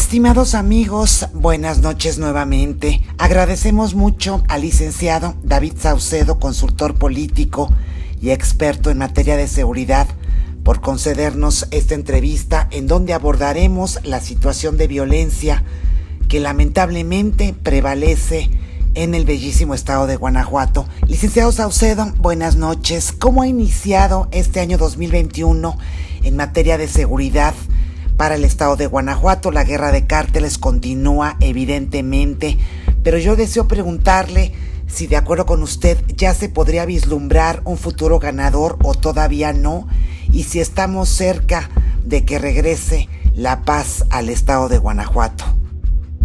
Estimados amigos, buenas noches nuevamente. Agradecemos mucho al licenciado David Saucedo, consultor político y experto en materia de seguridad, por concedernos esta entrevista en donde abordaremos la situación de violencia que lamentablemente prevalece en el bellísimo estado de Guanajuato. Licenciado Saucedo, buenas noches. ¿Cómo ha iniciado este año 2021 en materia de seguridad para el estado de Guanajuato? La guerra de cárteles continúa, evidentemente, pero yo deseo preguntarle si, de acuerdo con usted, ya se podría vislumbrar un futuro ganador o todavía no, y si estamos cerca de que regrese la paz al estado de Guanajuato.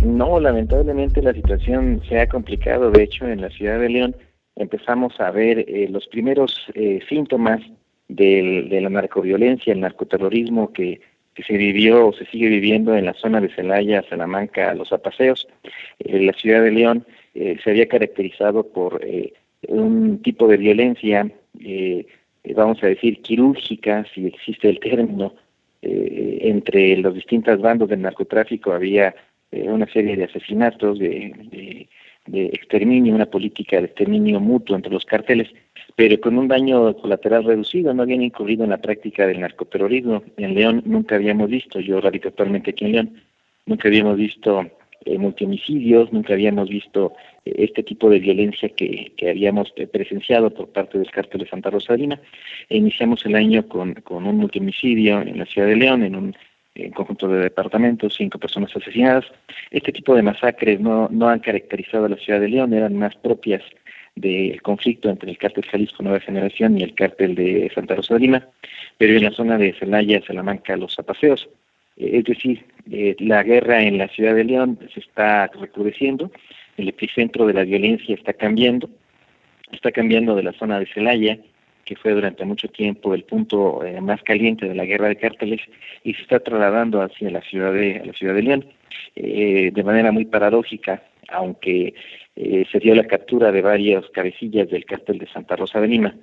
No, lamentablemente la situación se ha complicado. De hecho, en la ciudad de León empezamos a ver los primeros síntomas de la narcoviolencia, el narcoterrorismo que se vivió o se sigue viviendo en la zona de Celaya, Salamanca, Los Apaseos. La ciudad de León se había caracterizado por un tipo de violencia, vamos a decir, quirúrgica, si existe el término, entre los distintos bandos del narcotráfico. Había una serie de asesinatos, de exterminio, una política de exterminio mutuo entre los cárteles, pero con un daño colateral reducido. No habían incurrido en la práctica del narcoterrorismo. En León nunca habíamos visto, yo radico actualmente aquí en León, nunca habíamos visto multihomicidios, nunca habíamos visto este tipo de violencia que habíamos presenciado por parte del cártel de Santa Rosa de Lima. Iniciamos el año con un multihomicidio en la ciudad de León, en conjunto de departamentos, 5 personas asesinadas. Este tipo de masacres no han caracterizado a la ciudad de León, eran más propias del conflicto entre el cártel Jalisco Nueva Generación y el cártel de Santa Rosa de Lima, pero en la zona de Celaya, Salamanca, Los Apaseos. Es decir, la guerra en la ciudad de León se está recrudeciendo, el epicentro de la violencia está cambiando de la zona de Celaya, que fue durante mucho tiempo el punto más caliente de la guerra de cárteles, y se está trasladando hacia la ciudad de León. De manera muy paradójica, aunque se dio la captura de varias cabecillas del cártel de Santa Rosa de Lima,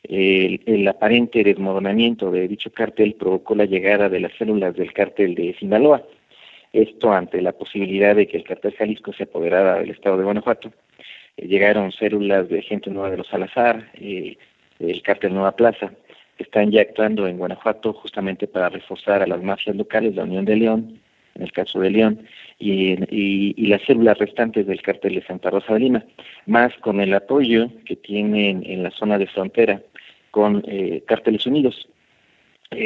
el aparente desmoronamiento de dicho cártel provocó la llegada de las células del cártel de Sinaloa. Esto ante la posibilidad de que el cártel Jalisco se apoderara del estado de Guanajuato. Llegaron células de gente nueva de los Salazar, el cártel Nueva Plaza, que están ya actuando en Guanajuato justamente para reforzar a las mafias locales, la Unión de León, en el caso de León, y las células restantes del cártel de Santa Rosa de Lima, más con el apoyo que tienen en la zona de frontera con Cárteles Unidos.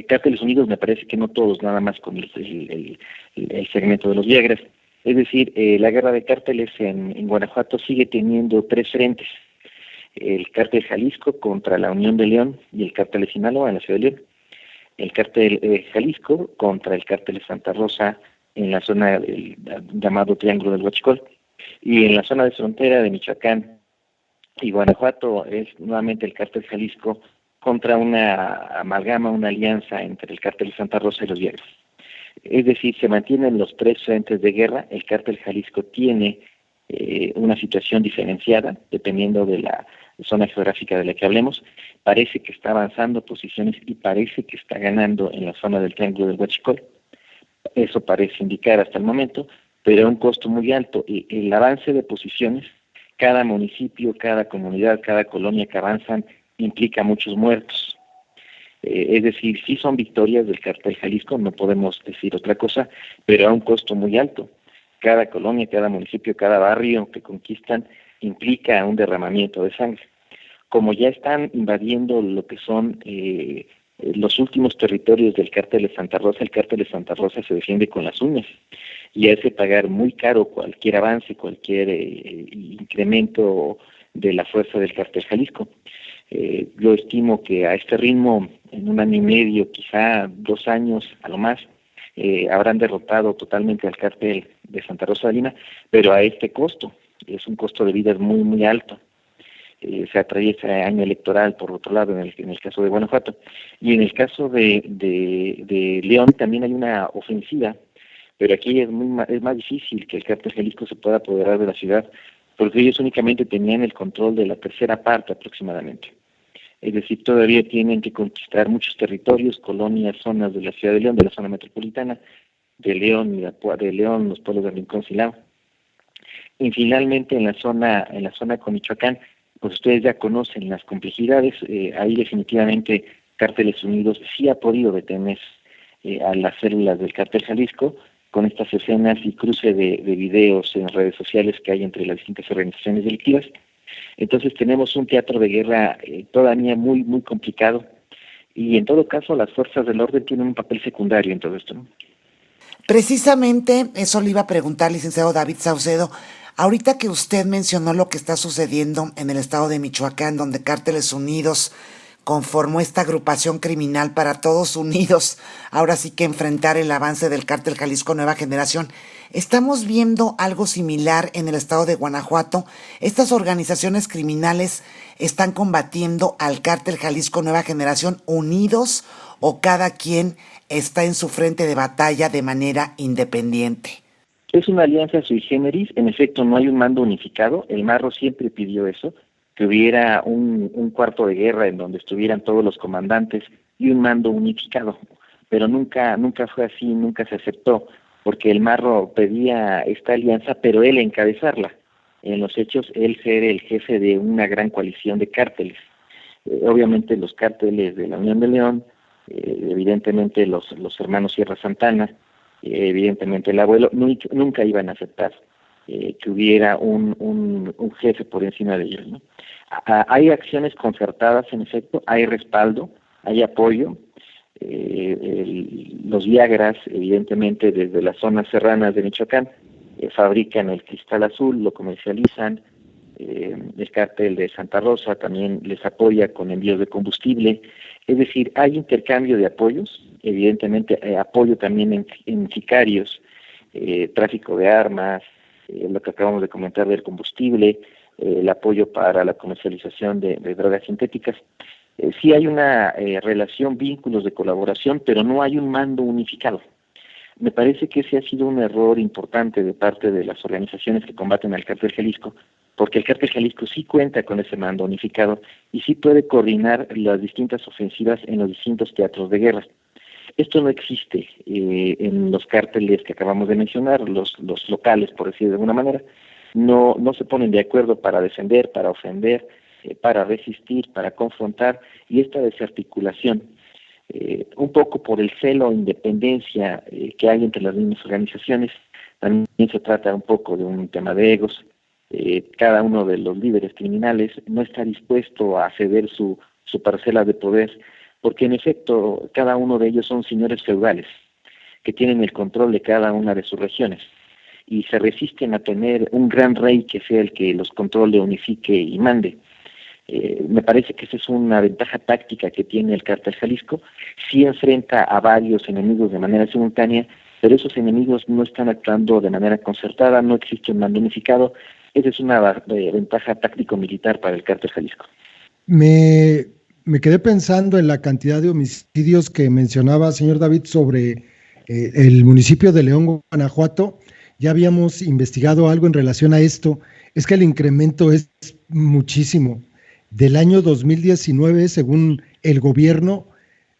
Cárteles Unidos, me parece que no todos, nada más con el segmento de los Viagras. Es decir, la guerra de cárteles en Guanajuato sigue teniendo 3 frentes: el cártel Jalisco contra la Unión de León y el cártel de Sinaloa en la ciudad de León, el cártel Jalisco contra el cártel de Santa Rosa en la zona del llamado Triángulo del Huachicol, y en la zona de frontera de Michoacán y Guanajuato es nuevamente el cártel Jalisco contra una amalgama, una alianza entre el cártel de Santa Rosa y los Viagras. Es decir, se mantienen los 3 frentes de guerra. El cártel Jalisco tiene una situación diferenciada dependiendo de la zona geográfica de la que hablemos. Parece que está avanzando posiciones y parece que está ganando en la zona del Triángulo del Huachicol. Eso parece indicar hasta el momento, pero a un costo muy alto. Y el avance de posiciones, cada municipio, cada comunidad, cada colonia que avanzan implica muchos muertos. Es decir, sí son victorias del cártel Jalisco, no podemos decir otra cosa, pero a un costo muy alto. Cada colonia, cada municipio, cada barrio que conquistan implica un derramamiento de sangre. Como ya están invadiendo lo que son los últimos territorios del cártel de Santa Rosa, el cártel de Santa Rosa se defiende con las uñas y hace pagar muy caro cualquier avance, cualquier incremento de la fuerza del cártel Jalisco. Yo estimo que a este ritmo, en 1 año y medio, quizá 2 años a lo más, habrán derrotado totalmente al cártel de Santa Rosa de Lima, pero a este costo. Es un costo de vida muy, muy alto. Se atraviesa año electoral, por otro lado, en el caso de Guanajuato. Y en el caso de León también hay una ofensiva, pero aquí es más difícil que el cártel Jalisco se pueda apoderar de la ciudad, porque ellos únicamente tenían el control de la tercera parte aproximadamente. Es decir, todavía tienen que conquistar muchos territorios, colonias, zonas de la ciudad de León, de la zona metropolitana, de León, los pueblos de Rincón Silao. Y finalmente en la zona con Michoacán, pues ustedes ya conocen las complejidades. Ahí definitivamente Cárteles Unidos sí ha podido detener a las células del Cártel Jalisco con estas escenas y cruce de videos en redes sociales que hay entre las distintas organizaciones delictivas. Entonces tenemos un teatro de guerra todavía muy, muy complicado, y en todo caso las fuerzas del orden tienen un papel secundario en todo esto, ¿no? Precisamente eso le iba a preguntar, licenciado David Saucedo. Ahorita que usted mencionó lo que está sucediendo en el estado de Michoacán, donde Cárteles Unidos conformó esta agrupación criminal para todos unidos, ahora sí que enfrentar el avance del Cártel Jalisco Nueva Generación. Estamos viendo algo similar en el estado de Guanajuato. Estas organizaciones criminales están combatiendo al Cártel Jalisco Nueva Generación unidos, o cada quien está en su frente de batalla de manera independiente. Es una alianza sui generis. En efecto, no hay un mando unificado. El Marro siempre pidió eso, que hubiera un cuarto de guerra en donde estuvieran todos los comandantes y un mando unificado, pero nunca fue así, nunca se aceptó, porque el Marro pedía esta alianza, pero él encabezarla. En los hechos, él ser el jefe de una gran coalición de cárteles. Obviamente los cárteles de la Unión de León, evidentemente los hermanos Sierra Santana, evidentemente el abuelo, nunca iban a aceptar que hubiera un jefe por encima de ellos, ¿no? Hay acciones concertadas, en efecto, hay respaldo, hay apoyo. Los Viagras, evidentemente, desde las zonas serranas de Michoacán, fabrican el cristal azul, lo comercializan. El cártel de Santa Rosa también les apoya con envíos de combustible. Es decir, hay intercambio de apoyos, evidentemente apoyo también en sicarios, tráfico de armas, lo que acabamos de comentar del combustible, el apoyo para la comercialización de drogas sintéticas. Sí hay una relación, vínculos de colaboración, pero no hay un mando unificado. Me parece que ese ha sido un error importante de parte de las organizaciones que combaten al Cártel Jalisco, porque el Cártel Jalisco sí cuenta con ese mando unificado y sí puede coordinar las distintas ofensivas en los distintos teatros de guerra. Esto no existe en los cárteles que acabamos de mencionar, los locales, por decir de alguna manera. No se ponen de acuerdo para defender, para ofender, para resistir, para confrontar, y esta desarticulación, un poco por el celo e independencia que hay entre las mismas organizaciones, también se trata un poco de un tema de egos. Cada uno de los líderes criminales no está dispuesto a ceder su parcela de poder, porque en efecto cada uno de ellos son señores feudales que tienen el control de cada una de sus regiones y se resisten a tener un gran rey que sea el que los controle, unifique y mande. Me parece que esa es una ventaja táctica que tiene el Cártel Jalisco. Sí enfrenta a varios enemigos de manera simultánea, pero esos enemigos no están actuando de manera concertada, no existe un mando unificado. Esa es una ventaja táctico-militar para el Cártel Jalisco. Me quedé pensando en la cantidad de homicidios que mencionaba, señor David, sobre el municipio de León, Guanajuato. Ya habíamos investigado algo en relación a esto. Es que el incremento es muchísimo. Del año 2019, según el gobierno,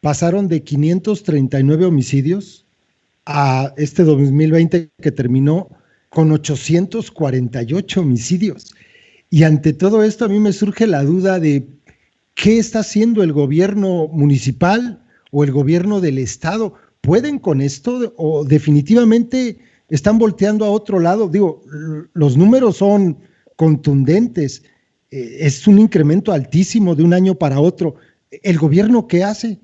pasaron de 539 homicidios a este 2020 que terminó con 848 homicidios. Y ante todo esto a mí me surge la duda de ¿qué está haciendo el gobierno municipal o el gobierno del estado? ¿Pueden con esto o definitivamente están volteando a otro lado? Digo, los números son contundentes. Es un incremento altísimo de un año para otro. ¿El gobierno qué hace?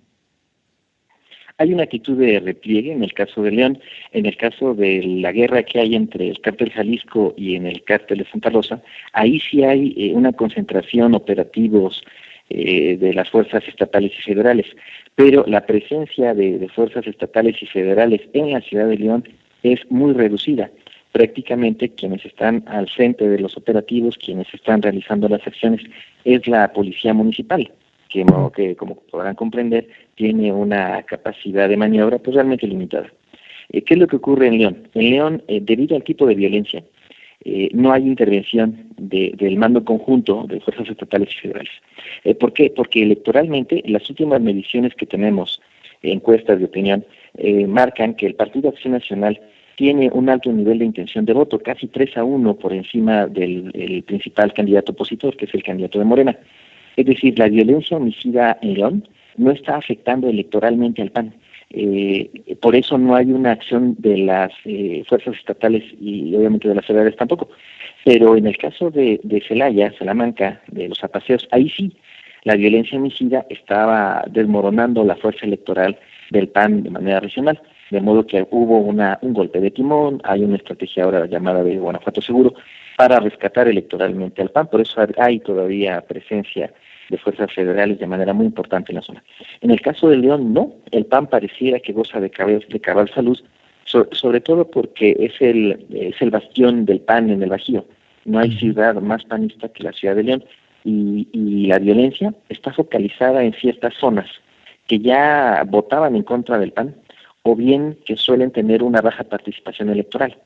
Hay una actitud de repliegue en el caso de León. En el caso de la guerra que hay entre el Cártel Jalisco y en el Cártel de Santa Rosa, ahí sí hay una concentración, operativos de las fuerzas estatales y federales. Pero la presencia de fuerzas estatales y federales en la ciudad de León es muy reducida. Prácticamente quienes están al frente de los operativos, quienes están realizando las acciones, es la policía municipal, que como podrán comprender, tiene una capacidad de maniobra pues realmente limitada. ¿Qué es lo que ocurre en León? En León, debido al tipo de violencia, no hay intervención del mando conjunto de fuerzas estatales y federales. ¿Por qué? Porque electoralmente las últimas mediciones que tenemos, encuestas de opinión, marcan que el Partido Acción Nacional tiene un alto nivel de intención de voto, casi 3-1 por encima del principal candidato opositor, que es el candidato de Morena. Es decir, la violencia homicida en León no está afectando electoralmente al PAN. Por eso no hay una acción de las fuerzas estatales y obviamente de las federales tampoco. Pero en el caso de Celaya, Salamanca, de los apaseos, ahí sí, la violencia homicida estaba desmoronando la fuerza electoral del PAN de manera regional, de modo que hubo un golpe de timón, hay una estrategia ahora llamada de Guanajuato Seguro para rescatar electoralmente al PAN, por eso hay todavía presencia de fuerzas federales de manera muy importante en la zona. En el caso de León, no, el PAN pareciera que goza de cabal salud, sobre todo porque es el bastión del PAN en el Bajío. No hay ciudad más panista que la ciudad de León, y la violencia está focalizada en ciertas zonas que ya votaban en contra del PAN, o bien que suelen tener una baja participación electoral.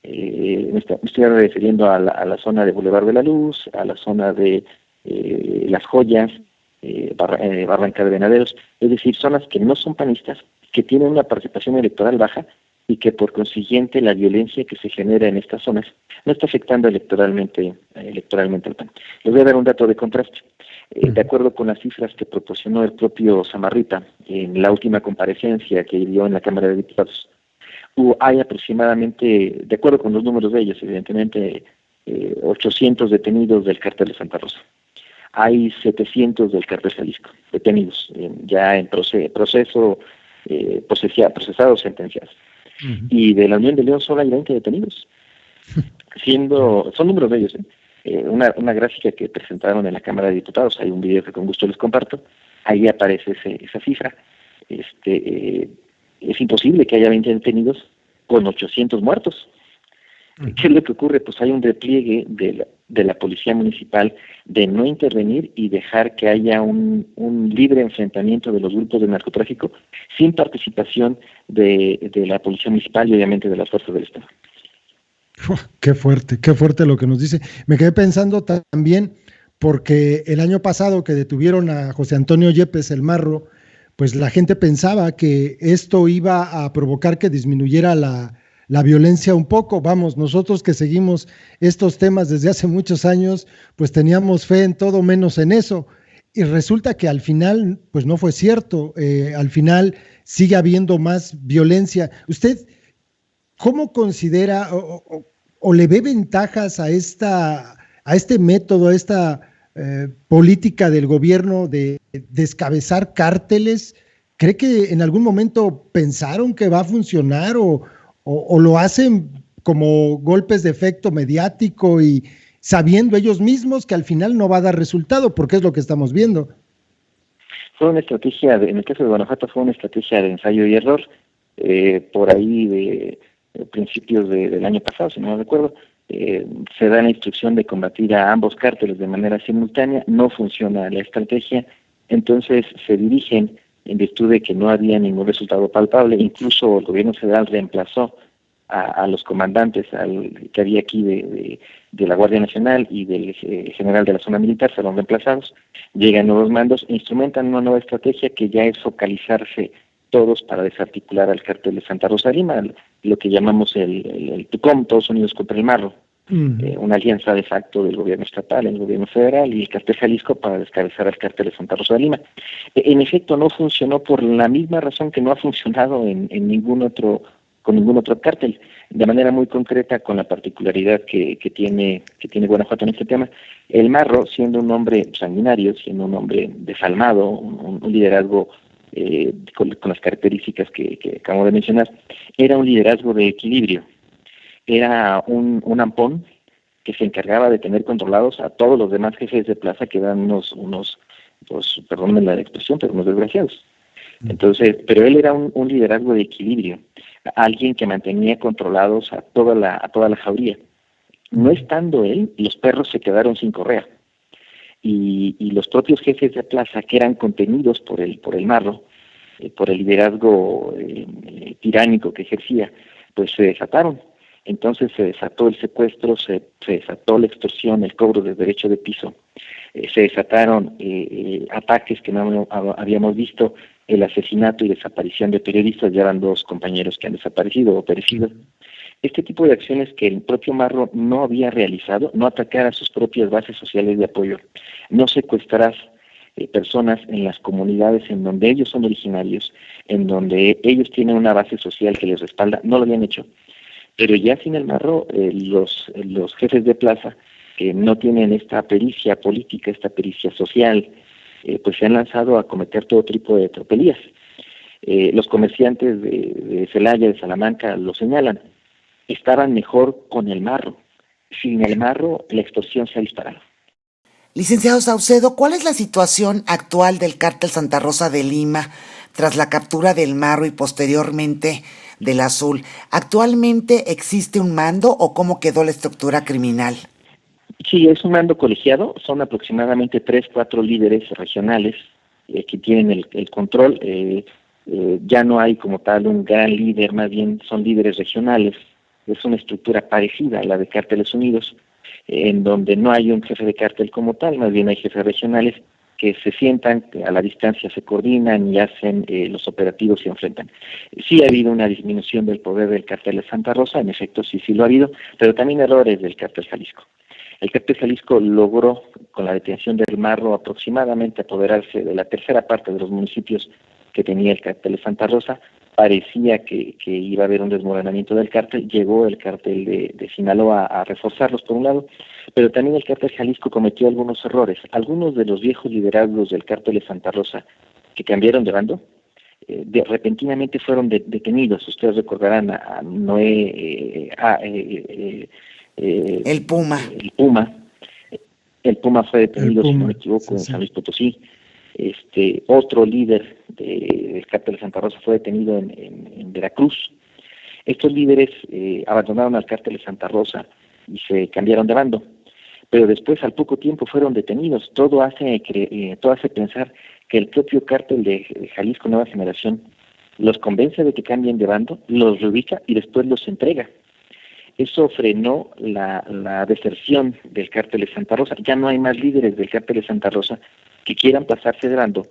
Me estoy refiriendo a la zona de Boulevard de la Luz, a la zona de Las Joyas, Barranca de Venaderos, es decir, zonas que no son panistas, que tienen una participación electoral baja y que por consiguiente la violencia que se genera en estas zonas no está afectando electoralmente al PAN. Les voy a dar un dato de contraste. De acuerdo con las cifras que proporcionó el propio Samarripa en la última comparecencia que dio en la Cámara de Diputados, hay aproximadamente, de acuerdo con los números de ellos, evidentemente, 800 detenidos del cártel de Santa Rosa. Hay 700 del cártel Jalisco detenidos, ya en procesados, sentenciados. Y de la Unión de León solo hay 20 detenidos, son números de ellos, una gráfica que presentaron en la Cámara de Diputados, hay un video que con gusto les comparto, ahí aparece esa cifra. Es imposible que haya 20 detenidos con 800 muertos. ¿Qué es lo que ocurre? Pues hay un repliegue de la policía municipal de no intervenir y dejar que haya un libre enfrentamiento de los grupos de narcotráfico sin participación de la policía municipal y obviamente de las fuerzas del Estado. Qué fuerte lo que nos dice. Me quedé pensando también, porque el año pasado que detuvieron a José Antonio Yepes el Marro, pues la gente pensaba que esto iba a provocar que disminuyera la violencia un poco. Vamos, nosotros que seguimos estos temas desde hace muchos años, pues teníamos fe en todo menos en eso. Y resulta que al final, pues no fue cierto. Al final sigue habiendo más violencia. ¿Usted cómo considera o le ve ventajas a este método, a esta política del gobierno de descabezar cárteles? ¿Cree que en algún momento pensaron que va a funcionar o lo hacen como golpes de efecto mediático y sabiendo ellos mismos que al final no va a dar resultado, porque es lo que estamos viendo? Fue una estrategia, en el caso de Guanajuato fue una estrategia de ensayo y error, por ahí de principios del año pasado, si no me recuerdo, se da la instrucción de combatir a ambos cárteles de manera simultánea, no funciona la estrategia, entonces se dirigen en virtud de que no había ningún resultado palpable, incluso el gobierno federal reemplazó a los comandantes que había aquí de la Guardia Nacional y del general de la zona militar, fueron reemplazados, llegan nuevos mandos, instrumentan una nueva estrategia que ya es focalizarse todos para desarticular al cártel de Santa Rosa de Lima, lo que llamamos el TUCOM, Todos Unidos contra el Marro, una alianza de facto del gobierno estatal, el gobierno federal y el cártel Jalisco para descabezar al cártel de Santa Rosa de Lima. En efecto, no funcionó por la misma razón que no ha funcionado con ningún otro cártel, de manera muy concreta, con la particularidad que tiene Guanajuato en este tema. El Marro, siendo un hombre sanguinario, siendo un hombre desalmado, un liderazgo con las características que acabo de mencionar, era un liderazgo de equilibrio, era un ampón que se encargaba de tener controlados a todos los demás jefes de plaza, que eran unos perdónenme la expresión, pero unos desgraciados. Entonces, pero él era un liderazgo de equilibrio, alguien que mantenía controlados a toda la jauría. No estando él, los perros se quedaron sin correa. Y los propios jefes de plaza, que eran contenidos por el Marro, por el liderazgo tiránico que ejercía, pues se desataron. Entonces se desató el secuestro, se desató la extorsión, el cobro de derecho de piso, se desataron ataques que no habíamos visto, el asesinato y desaparición de periodistas. Ya van 2 compañeros que han desaparecido o perecido. Este tipo de acciones que el propio Marro no había realizado, no atacar a sus propias bases sociales de apoyo, no secuestrar personas en las comunidades en donde ellos son originarios, en donde ellos tienen una base social que les respalda, no lo habían hecho. Pero ya sin el Marro, los jefes de plaza, que no tienen esta pericia política, esta pericia social, pues se han lanzado a cometer todo tipo de tropelías. Los comerciantes de Celaya, de Salamanca, lo señalan, estaban mejor con el Marro. Sin el Marro, la extorsión se ha disparado. Licenciado Saucedo, ¿cuál es la situación actual del cártel Santa Rosa de Lima tras la captura del Marro y posteriormente del Azul? ¿Actualmente existe un mando o cómo quedó la estructura criminal? Sí, es un mando colegiado, son aproximadamente 3-4 líderes regionales que tienen el control. Ya no hay como tal un gran líder, más bien son líderes regionales. Es una estructura parecida a la de Cárteles Unidos, en donde no hay un jefe de cártel como tal, más bien hay jefes regionales que se sientan, que a la distancia se coordinan y hacen los operativos y se enfrentan. Sí ha habido una disminución del poder del cártel de Santa Rosa, en efecto sí lo ha habido, pero también errores del cártel Jalisco. El cártel Jalisco logró, con la detención del Marro, aproximadamente apoderarse de la tercera parte de los municipios que tenía el cártel de Santa Rosa. Parecía que iba a haber un desmoronamiento del cártel, llegó el cártel de Sinaloa a reforzarlos por un lado, pero también el cártel Jalisco cometió algunos errores. Algunos de los viejos liderazgos del cártel de Santa Rosa que cambiaron de bando, repentinamente fueron detenidos. Ustedes recordarán a Noé, el Puma. El Puma fue detenido, si no me equivoco, en San Luis Potosí. Otro líder del cártel de Santa Rosa fue detenido en Veracruz. Estos líderes abandonaron al cártel de Santa Rosa y se cambiaron de bando, pero después al poco tiempo fueron detenidos. Todo hace pensar que el propio cártel de Jalisco Nueva Generación los convence de que cambien de bando, los reubica y después los entrega. Eso frenó la deserción del cártel de Santa Rosa. Ya no hay más líderes del cártel de Santa Rosa que quieran pasarse de bando,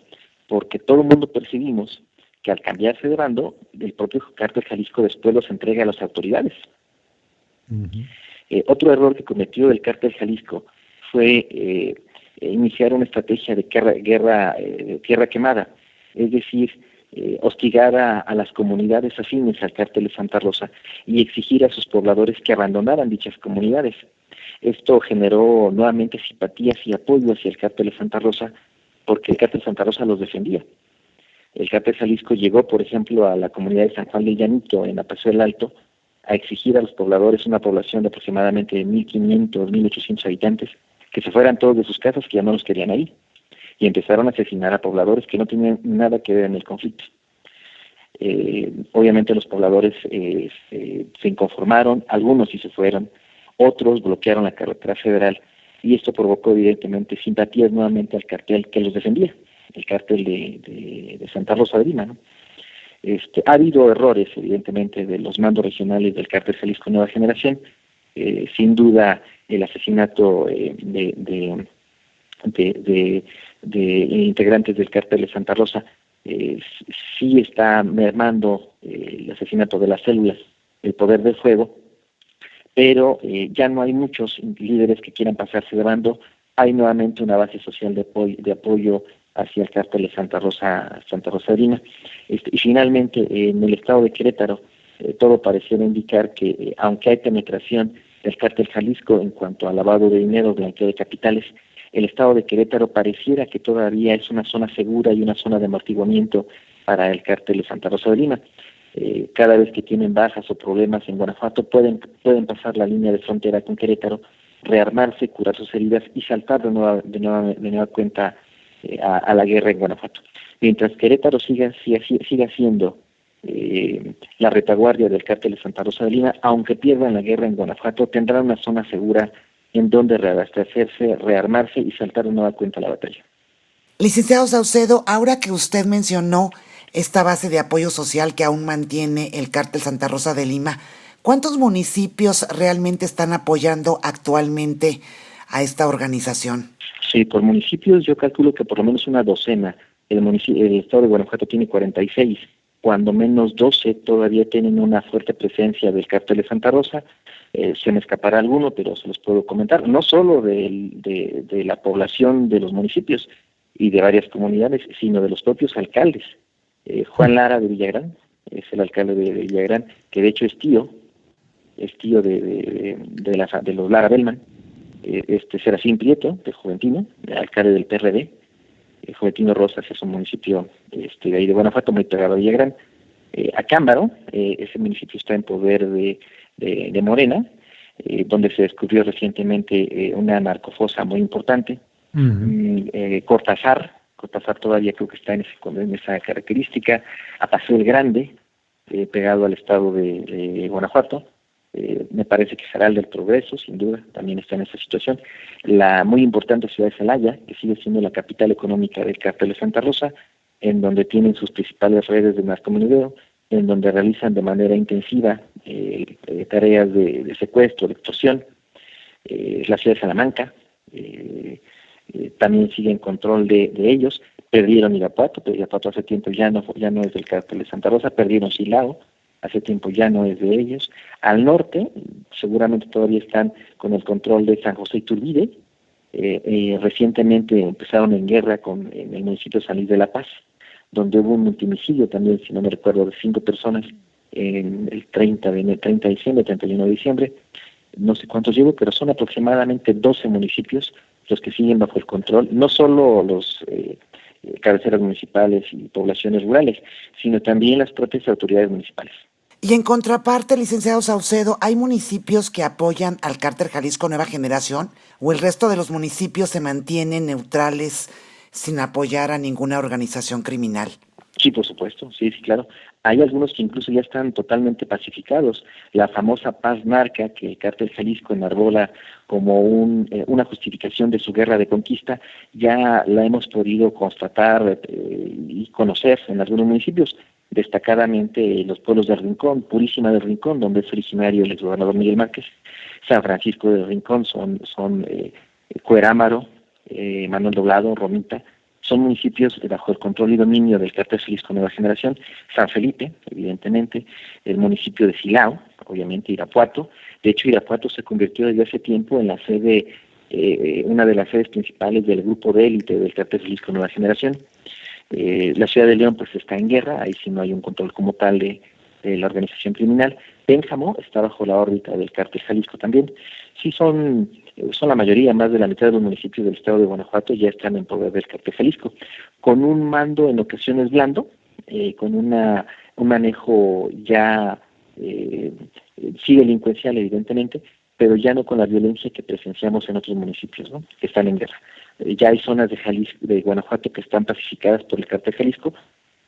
porque todo el mundo percibimos que al cambiarse de bando, el propio cártel Jalisco después los entrega a las autoridades. Uh-huh. Otro error que cometió el cártel Jalisco fue iniciar una estrategia de guerra tierra quemada, es decir, hostigar a las comunidades afines al cártel de Santa Rosa y exigir a sus pobladores que abandonaran dichas comunidades. Esto generó nuevamente simpatías y apoyo hacia el cártel de Santa Rosa, porque el cártel de Santa Rosa los defendía. El cártel Jalisco llegó, por ejemplo, a la comunidad de San Juan del Llanito, en Apaseo del Alto, a exigir a los pobladores, una población de aproximadamente 1.500, 1.800 habitantes, que se fueran todos de sus casas, que ya no los querían ahí, y empezaron a asesinar a pobladores que no tenían nada que ver en el conflicto. Obviamente los pobladores se inconformaron, algunos sí se fueron, otros bloquearon la carretera federal, y esto provocó evidentemente simpatías nuevamente al cartel que los defendía, el cartel de Santa Rosa de Lima, ¿no? Ha habido errores, evidentemente, de los mandos regionales del cártel Jalisco Nueva Generación. Sin duda, el asesinato de integrantes del cártel de Santa Rosa sí está mermando el asesinato de las células, el poder del fuego, pero ya no hay muchos líderes que quieran pasarse de bando. Hay nuevamente una base social de apoyo hacia el cártel de Santa Rosa de Lima. Y finalmente, en el estado de Querétaro, todo pareciera indicar que aunque hay penetración del cártel Jalisco en cuanto al lavado de dinero, blanqueo de capitales, el estado de Querétaro pareciera que todavía es una zona segura y una zona de amortiguamiento para el cártel de Santa Rosa de Lima. Cada vez que tienen bajas o problemas en Guanajuato pueden pasar la línea de frontera con Querétaro, rearmarse, curar sus heridas y saltar de nueva cuenta a la guerra en Guanajuato. Mientras Querétaro siga siendo la retaguardia del cártel de Santa Rosa de Lima, aunque pierdan la guerra en Guanajuato, tendrán una zona segura en donde reabastecerse, rearmarse y saltar de nueva cuenta a la batalla. Licenciado Saucedo, ahora que usted mencionó esta base de apoyo social que aún mantiene el cártel Santa Rosa de Lima, ¿Cuántos municipios realmente están apoyando actualmente a esta organización? Sí, por municipios yo calculo que por lo menos una docena. El estado de Guanajuato tiene 46, cuando menos 12 todavía tienen una fuerte presencia del cártel de Santa Rosa. Se me escapará alguno, pero se los puedo comentar. No solo de la población de los municipios y de varias comunidades, sino de los propios alcaldes. Juan Lara de Villagrán es el alcalde de Villagrán, que de hecho es tío de los Lara Bellman. Serafín Prieto, de Juventino, alcalde del PRD. Juventino Rosas es un municipio de ahí de Guanajuato, muy pegado a Villagrán. Acámbaro, ese municipio está en poder de Morena, donde se descubrió recientemente una narcofosa muy importante. Cortázar todavía creo que está en esa característica. Apaseo el Grande, pegado al estado de Guanajuato. Me parece que Saral del Progreso, sin duda, también está en esa situación. La muy importante ciudad de Celaya, que sigue siendo la capital económica del cártel de Santa Rosa, en donde tienen sus principales redes de narcomenudeo, en donde realizan de manera intensiva tareas de secuestro, de extorsión. La ciudad de Salamanca también sigue en control de ellos. Perdieron Irapuato, pero Irapuato hace tiempo ya no es del cártel de Santa Rosa. Perdieron Silao, hace tiempo ya no es de ellos. Al norte, seguramente todavía están con el control de San José Iturbide. Recientemente empezaron en guerra en el municipio de San Luis de la Paz, donde hubo un multimicidio también, si no me recuerdo, de 5 personas en el 30 de diciembre, 31 de diciembre. No sé cuántos llevo, pero son aproximadamente 12 municipios los que siguen bajo el control, no solo los cabeceras municipales y poblaciones rurales, sino también las propias autoridades municipales. Y en contraparte, licenciado Saucedo, ¿hay municipios que apoyan al cártel Jalisco Nueva Generación o el resto de los municipios se mantienen neutrales sin apoyar a ninguna organización criminal? Sí, por supuesto, sí, claro. Hay algunos que incluso ya están totalmente pacificados. La famosa paz narca que el cártel Jalisco enarbola como una justificación de su guerra de conquista, ya la hemos podido constatar y conocer en algunos municipios, destacadamente los pueblos del Rincón, Purísima del Rincón, donde es originario el exgobernador Miguel Márquez, San Francisco del Rincón, son Cuerámaro, Manuel Doblado, Romita. Son municipios bajo el control y dominio del cártel Jalisco Nueva Generación. San Felipe, evidentemente, el municipio de Silao, obviamente Irapuato. De hecho, Irapuato se convirtió desde hace tiempo en la sede, una de las sedes principales del grupo de élite del cártel Jalisco Nueva Generación. La ciudad de León pues está en guerra, ahí sí no hay un control como tal de la organización criminal. Pénjamo está bajo la órbita del cártel Jalisco también. Sí son la mayoría, más de la mitad de los municipios del estado de Guanajuato ya están en poder del cártel Jalisco, con un mando en ocasiones blando, con un manejo ya sí delincuencial evidentemente, pero ya no con la violencia que presenciamos en otros municipios, ¿no?, que están en guerra. Ya hay zonas de Guanajuato que están pacificadas por el cártel Jalisco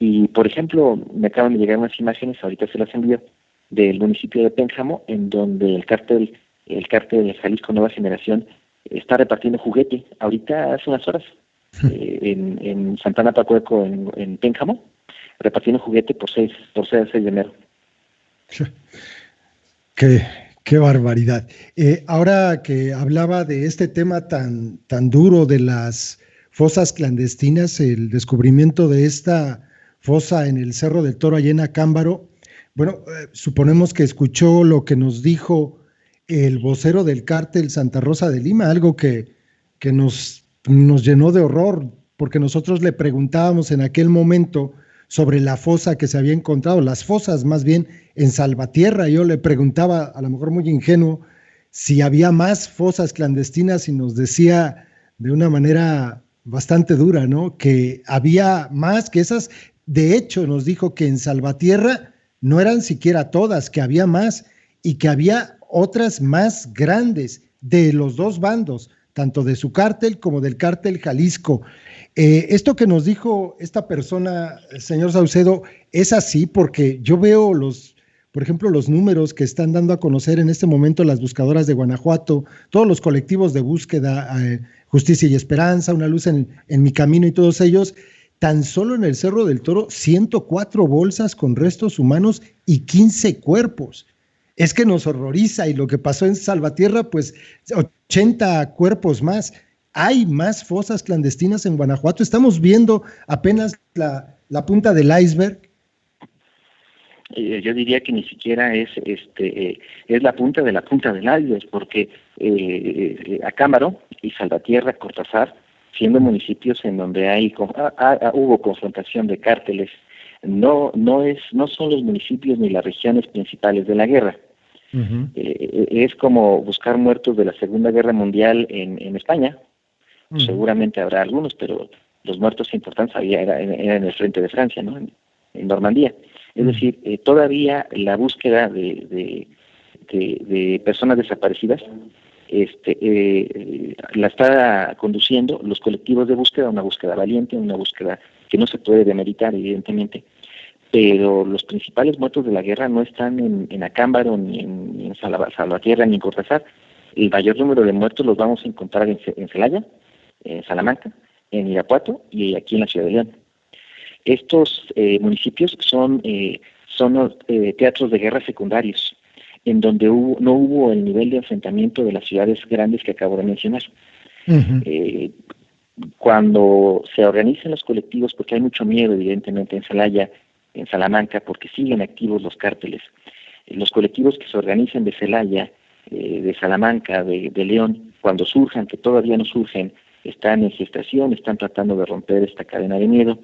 y, por ejemplo, me acaban de llegar unas imágenes, ahorita se las envío, del municipio de Pénjamo, en donde el cártel de Jalisco Nueva Generación está repartiendo juguete. Ahorita hace unas horas, en Santana Pacueco, en Pénjamo, repartiendo juguete por 6 de enero. Qué barbaridad. Ahora que hablaba de este tema tan duro de las fosas clandestinas, el descubrimiento de esta fosa en el Cerro del Toro, allá en Acámbaro, bueno, suponemos que escuchó lo que nos dijo el vocero del cártel Santa Rosa de Lima, algo que nos llenó de horror, porque nosotros le preguntábamos en aquel momento sobre la fosa que se había encontrado, las fosas más bien en Salvatierra. Yo le preguntaba, a lo mejor muy ingenuo, si había más fosas clandestinas y nos decía de una manera bastante dura, ¿no?, que había más que esas. De hecho, nos dijo que en Salvatierra no eran siquiera todas, que había más y que había otras más grandes de los dos bandos, tanto de su cártel como del cártel Jalisco. Esto que nos dijo esta persona, señor Saucedo, es así, porque yo veo por ejemplo, los números que están dando a conocer en este momento las buscadoras de Guanajuato, todos los colectivos de búsqueda, Justicia y Esperanza, Una Luz en mi Camino y todos ellos. Tan solo en el Cerro del Toro, 104 bolsas con restos humanos y 15 cuerpos. es que nos horroriza, y lo que pasó en Salvatierra, pues 80 cuerpos más. Hay más fosas clandestinas en Guanajuato. Estamos viendo apenas la punta del iceberg. Yo diría que ni siquiera es la punta del iceberg, porque Acámbaro y Salvatierra, Cortázar, siendo municipios en donde hubo confrontación de cárteles, no son los municipios ni las regiones principales de la guerra. Uh-huh. Es como buscar muertos de la Segunda Guerra Mundial en España. Uh-huh. Seguramente habrá algunos, pero los muertos importantes eran en el frente de Francia, ¿no? En Normandía. Es decir, todavía la búsqueda de personas desaparecidas la está conduciendo los colectivos de búsqueda, una búsqueda valiente, una búsqueda que no se puede demeritar, evidentemente, pero los principales muertos de la guerra no están en Acámbaro, ni en Salvatierra, ni en Cortázar. El mayor número de muertos los vamos a encontrar en Celaya, en Salamanca, en Irapuato y aquí en la Ciudad de León. Estos municipios son teatros de guerra secundarios, en donde no hubo el nivel de enfrentamiento de las ciudades grandes que acabo de mencionar. Uh-huh. Cuando se organizan los colectivos, porque hay mucho miedo, evidentemente, en Celaya, en Salamanca, porque siguen activos los cárteles. Los colectivos que se organizan de Celaya, de Salamanca, de León, cuando surjan, que todavía no surgen, están en gestación, están tratando de romper esta cadena de miedo.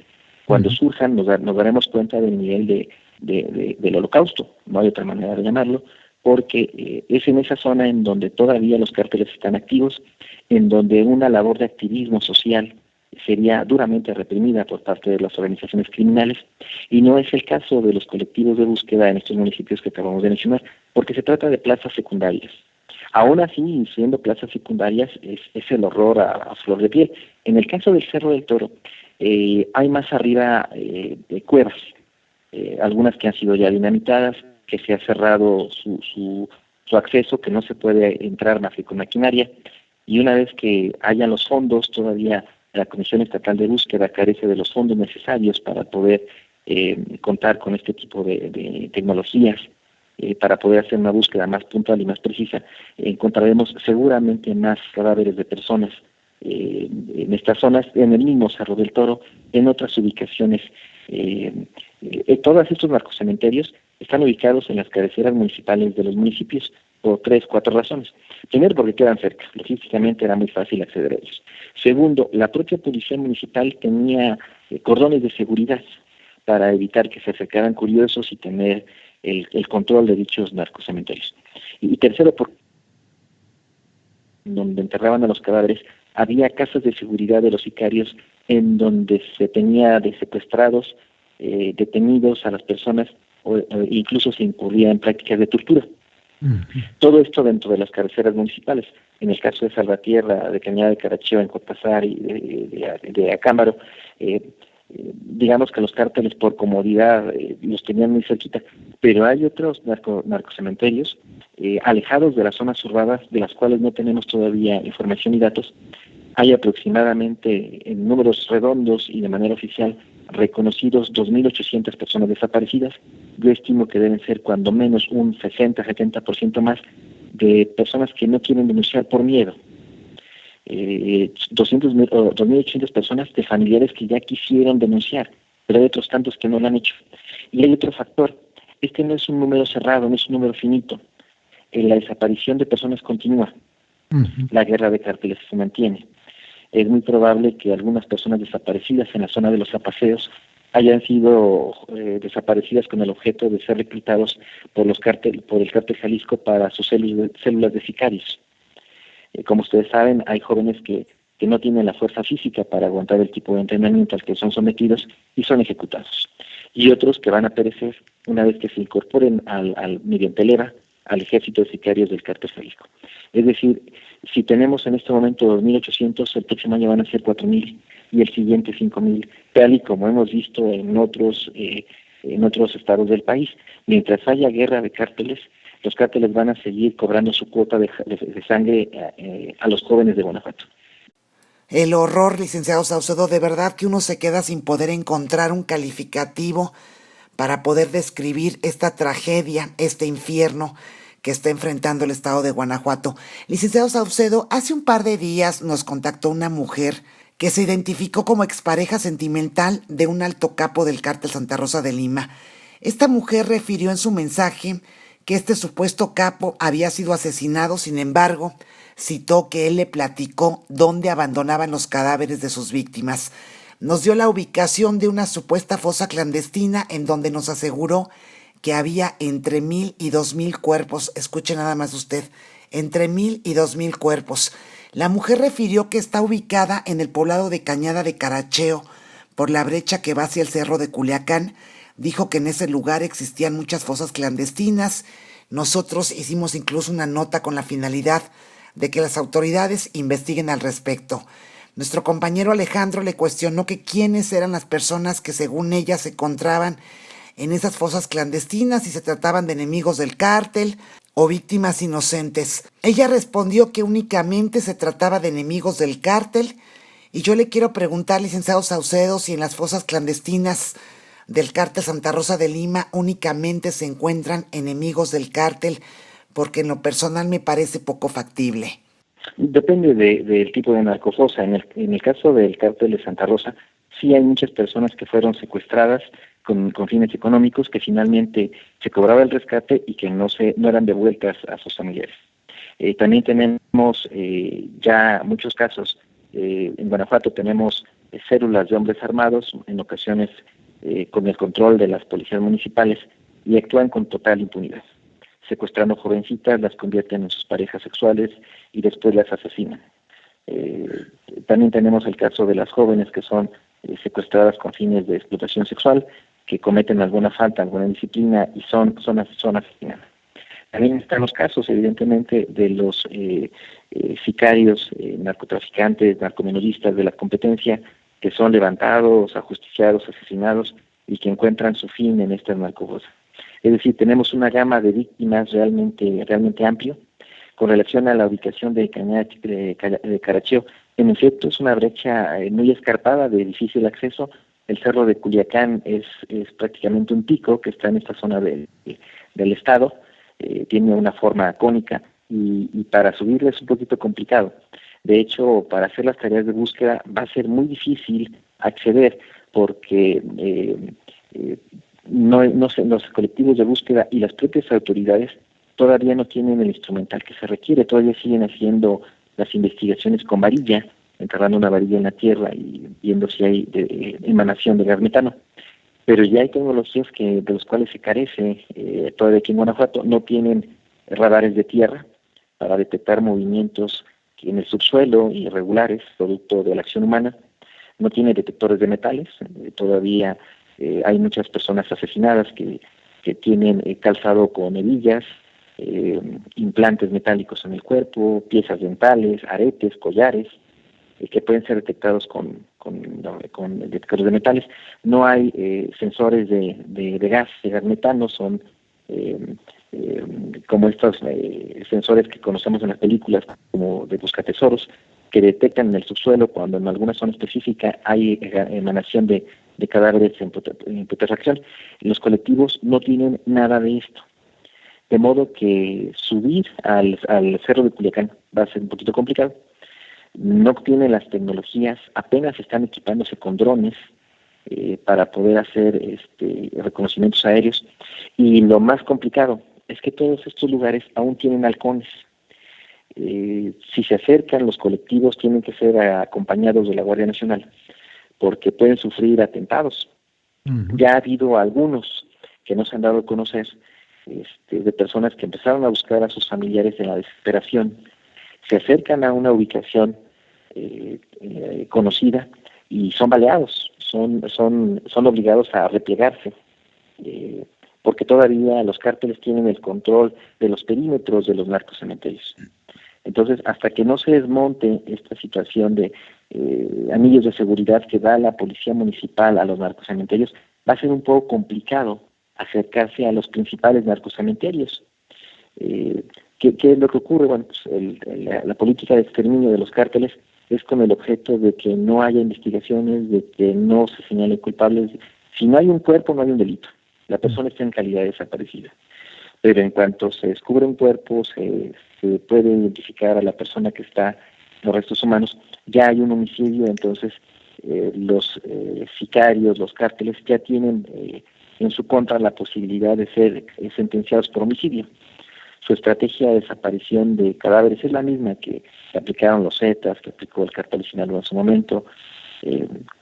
Cuando surjan nos daremos cuenta del nivel del holocausto, no hay otra manera de llamarlo, porque es en esa zona en donde todavía los cárteles están activos, en donde una labor de activismo social sería duramente reprimida por parte de las organizaciones criminales, y no es el caso de los colectivos de búsqueda en estos municipios que acabamos de mencionar, porque se trata de plazas secundarias. Aún así, siendo plazas secundarias, es el horror a flor de piel. En el caso del Cerro del Toro, hay más arriba cuevas, algunas que han sido ya dinamitadas, que se ha cerrado su acceso, que no se puede entrar más que con maquinaria, y una vez que hayan los fondos, todavía la Comisión Estatal de Búsqueda carece de los fondos necesarios para poder contar con este tipo de tecnologías, para poder hacer una búsqueda más puntual y más precisa. Encontraremos seguramente más cadáveres de personas en estas zonas, en el mismo Cerro del Toro, en otras ubicaciones. Todos estos narcocementerios están ubicados en las cabeceras municipales de los municipios por 3-4 razones. Primero, porque quedan cerca, logísticamente era muy fácil acceder a ellos. Segundo, la propia policía municipal tenía cordones de seguridad para evitar que se acercaran curiosos y tener el control de dichos narcocementerios. Y tercero, porque donde enterraban a los cadáveres había casas de seguridad de los sicarios en donde se tenía de secuestrados, detenidos a las personas, o incluso se incurría en prácticas de tortura. Todo esto dentro de las cabeceras municipales. En el caso de Salvatierra, de Cañada de Caracheo, en Cortázar y de Acámbaro, digamos que los cárteles por comodidad los tenían muy cerquita, pero hay otros narcocementerios alejados de las zonas urbanas, de las cuales no tenemos todavía información y datos. Hay aproximadamente, en números redondos y de manera oficial, reconocidos 2.800 personas desaparecidas. Yo estimo que deben ser cuando menos un 60-70% más de personas que no quieren denunciar por miedo. 2.800 personas de familiares que ya quisieron denunciar, pero hay otros tantos que no lo han hecho. Y hay otro factor, este no es un número cerrado, no es un número finito. La desaparición de personas continúa. La guerra de cárteles se mantiene. Es muy probable que algunas personas desaparecidas en la zona de los zapaseos hayan sido desaparecidas con el objeto de ser reclutados por el cártel Jalisco para sus células de sicarios. Como ustedes saben, hay jóvenes que no tienen la fuerza física para aguantar el tipo de entrenamiento al que son sometidos y son ejecutados. Y otros que van a perecer una vez que se incorporen mediante leva al ejército de sicarios del cártel Jalisco. Es decir, si tenemos en este momento 2.800, el próximo año van a ser 4.000 y el siguiente 5.000, tal y como hemos visto en otros estados del país. Mientras haya guerra de cárteles, los cárteles van a seguir cobrando su cuota de sangre a los jóvenes de Guanajuato. El horror, licenciado Saucedo, de verdad que uno se queda sin poder encontrar un calificativo para poder describir esta tragedia, este infierno que está enfrentando el estado de Guanajuato. Licenciado Saucedo, hace un par de días nos contactó una mujer que se identificó como expareja sentimental de un alto capo del cártel Santa Rosa de Lima. Esta mujer refirió en su mensaje que este supuesto capo había sido asesinado, sin embargo, citó que él le platicó dónde abandonaban los cadáveres de sus víctimas. Nos dio la ubicación de una supuesta fosa clandestina en donde nos aseguró que había entre 1,000 y 2,000 cuerpos. Escuche nada más usted, entre 1,000 y 2,000 cuerpos. La mujer refirió que está ubicada en el poblado de Cañada de Caracheo, por la brecha que va hacia el cerro de Culiacán. Dijo que en ese lugar existían muchas fosas clandestinas. Nosotros hicimos incluso una nota con la finalidad de que las autoridades investiguen al respecto. Nuestro compañero Alejandro le cuestionó que quiénes eran las personas que según ella se encontraban en esas fosas clandestinas, si se trataban de enemigos del cártel o víctimas inocentes. Ella respondió que únicamente se trataba de enemigos del cártel, y yo le quiero preguntar, licenciado Saucedo, si en las fosas clandestinas del cártel Santa Rosa de Lima únicamente se encuentran enemigos del cártel, porque en lo personal me parece poco factible. Depende del tipo de narcofosa. En el caso del cártel de Santa Rosa, sí hay muchas personas que fueron secuestradas con fines económicos, que finalmente se cobraba el rescate y que no eran devueltas a sus familiares. También tenemos ya muchos casos. En Guanajuato tenemos células de hombres armados, en ocasiones con el control de las policías municipales, y actúan con total impunidad. Secuestrando jovencitas, las convierten en sus parejas sexuales y después las asesinan. También tenemos el caso de las jóvenes que son secuestradas con fines de explotación sexual, que cometen alguna falta, alguna disciplina y son asesinadas. También están los casos, evidentemente, de los sicarios, narcotraficantes, narcomenudistas de la competencia, que son levantados, ajusticiados, asesinados y que encuentran su fin en estas narcofosas. Es decir, tenemos una gama de víctimas realmente amplio. Con relación a la ubicación de Cañada de Caracheo, en efecto es una brecha muy escarpada, de difícil acceso. El cerro de Culiacán es prácticamente un pico que está en esta zona del estado, tiene una forma cónica y para subirle es un poquito complicado. De hecho, para hacer las tareas de búsqueda va a ser muy difícil acceder, porque los colectivos de búsqueda y las propias autoridades todavía no tienen el instrumental que se requiere, todavía siguen haciendo las investigaciones con varilla, enterrando una varilla en la tierra y viendo si hay emanación de gas metano. Pero ya hay tecnologías de los cuales se carece todavía aquí en Guanajuato. No tienen radares de tierra para detectar movimientos en el subsuelo irregulares, producto de la acción humana. No tiene detectores de metales. Todavía hay muchas personas asesinadas que tienen calzado con hebillas, implantes metálicos en el cuerpo, piezas dentales, aretes, collares, que pueden ser detectados con detectores de metales. No hay sensores de gas metano, son como estos sensores que conocemos en las películas, como de buscatesoros, que detectan en el subsuelo cuando en alguna zona específica hay emanación de cadáveres en putrefacción. Los colectivos no tienen nada de esto. De modo que subir al cerro de Culiacán va a ser un poquito complicado. No tienen las tecnologías, apenas están equipándose con drones para poder hacer reconocimientos aéreos. Y lo más complicado es que todos estos lugares aún tienen halcones. Si se acercan, los colectivos tienen que ser acompañados de la Guardia Nacional, porque pueden sufrir atentados. Uh-huh. Ya ha habido algunos que no se han dado a conocer, de personas que empezaron a buscar a sus familiares en la desesperación, se acercan a una ubicación conocida y son baleados, son obligados a replegarse, porque todavía los cárteles tienen el control de los perímetros de los narcocementerios. Entonces, hasta que no se desmonte esta situación de anillos de seguridad que da la policía municipal a los narcocementerios, va a ser un poco complicado acercarse a los principales narcocementerios. ¿Qué es lo que ocurre? Bueno, pues la política de exterminio de los cárteles es con el objeto de que no haya investigaciones, de que no se señalen culpables. Si no hay un cuerpo, no hay un delito. La persona está en calidad de desaparecida. pero en cuanto se descubre un cuerpo, se puede identificar a la persona que está, los restos humanos, ya hay un homicidio. Entonces los sicarios, los cárteles ya tienen en su contra la posibilidad de ser sentenciados por homicidio. Su estrategia de desaparición de cadáveres es la misma que aplicaron los Zetas, que aplicó el Cártel de Sinaloa en su momento,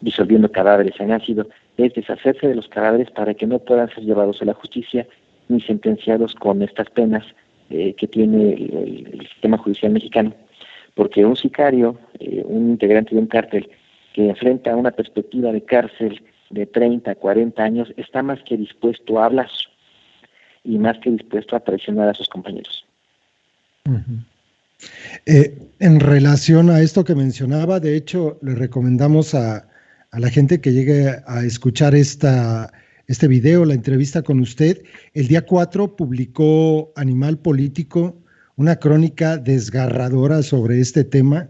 disolviendo cadáveres en ácido, es deshacerse de los cadáveres para que no puedan ser llevados a la justicia ni sentenciados con estas penas que tiene el sistema judicial mexicano. Porque un sicario, un integrante de un cártel que enfrenta una perspectiva de cárcel de 30, 40 años, está más que dispuesto a hablar y más que dispuesto a traicionar a sus compañeros. En relación a esto que mencionaba, de hecho, le recomendamos a la gente que llegue a escuchar este video, la entrevista con usted. El día 4 publicó Animal Político una crónica desgarradora sobre este tema.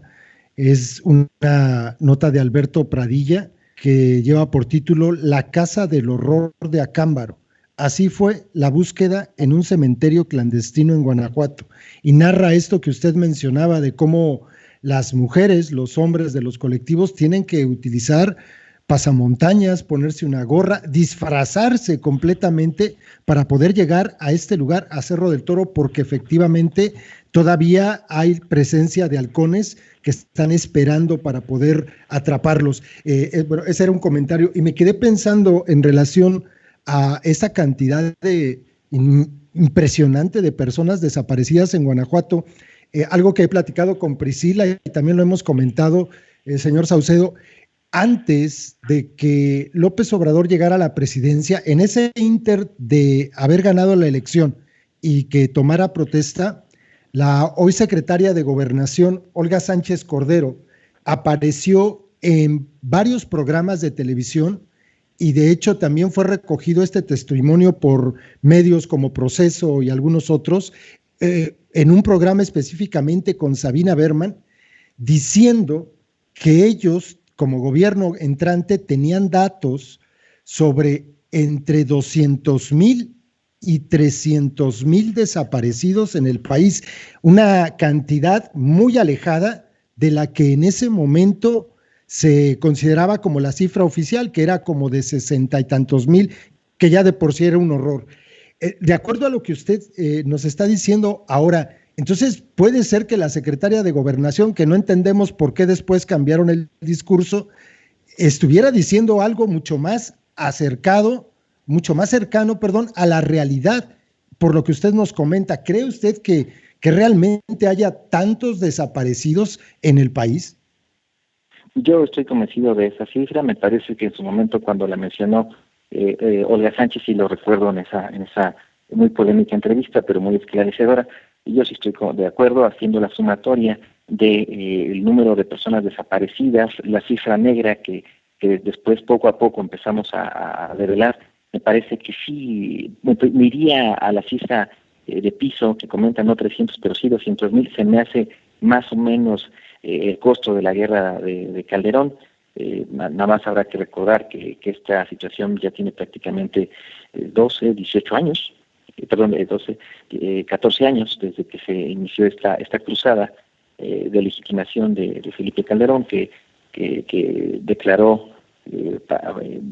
Es una nota de Alberto Pradilla que lleva por título La Casa del Horror de Acámbaro. Así fue la búsqueda en un cementerio clandestino en Guanajuato. Y narra esto que usted mencionaba de cómo las mujeres, los hombres de los colectivos tienen que utilizar pasamontañas, ponerse una gorra, disfrazarse completamente para poder llegar a este lugar, a Cerro del Toro, porque efectivamente todavía hay presencia de halcones que están esperando para poder atraparlos. Bueno, ese era un comentario y me quedé pensando en relación a esa cantidad impresionante de personas desaparecidas en Guanajuato, algo que he platicado con Priscila y también lo hemos comentado, señor Saucedo, antes de que López Obrador llegara a la presidencia, en ese ínter de haber ganado la elección y que tomara protesta, la hoy secretaria de Gobernación, Olga Sánchez Cordero, apareció en varios programas de televisión y de hecho también fue recogido este testimonio por medios como Proceso y algunos otros, en un programa específicamente con Sabina Berman, diciendo que ellos, como gobierno entrante, tenían datos sobre entre 200,000 y 300,000 desaparecidos en el país, una cantidad muy alejada de la que en ese momento se consideraba como la cifra oficial, que era como de 60 y tantos mil, que ya de por sí era un horror. De acuerdo a lo que usted nos está diciendo ahora, entonces puede ser que la secretaria de Gobernación, que no entendemos por qué después cambiaron el discurso, estuviera diciendo algo mucho más cercano, a la realidad, por lo que usted nos comenta. ¿Cree usted que realmente haya tantos desaparecidos en el país? Yo estoy convencido de esa cifra. Me parece que en su momento, cuando la mencionó Olga Sánchez, y lo recuerdo en esa muy polémica entrevista, pero muy esclarecedora, y yo sí estoy de acuerdo, haciendo la sumatoria del número de personas desaparecidas, la cifra negra que después poco a poco empezamos a revelar. Me parece que sí, me iría a la cifra de piso que comentan, no 300, pero sí 200,000. Se me hace más o menos el costo de la guerra de Calderón. Nada más habrá que recordar que esta situación ya tiene prácticamente 18 años, 14 años desde que se inició esta cruzada de legitimación de Felipe Calderón, que declaró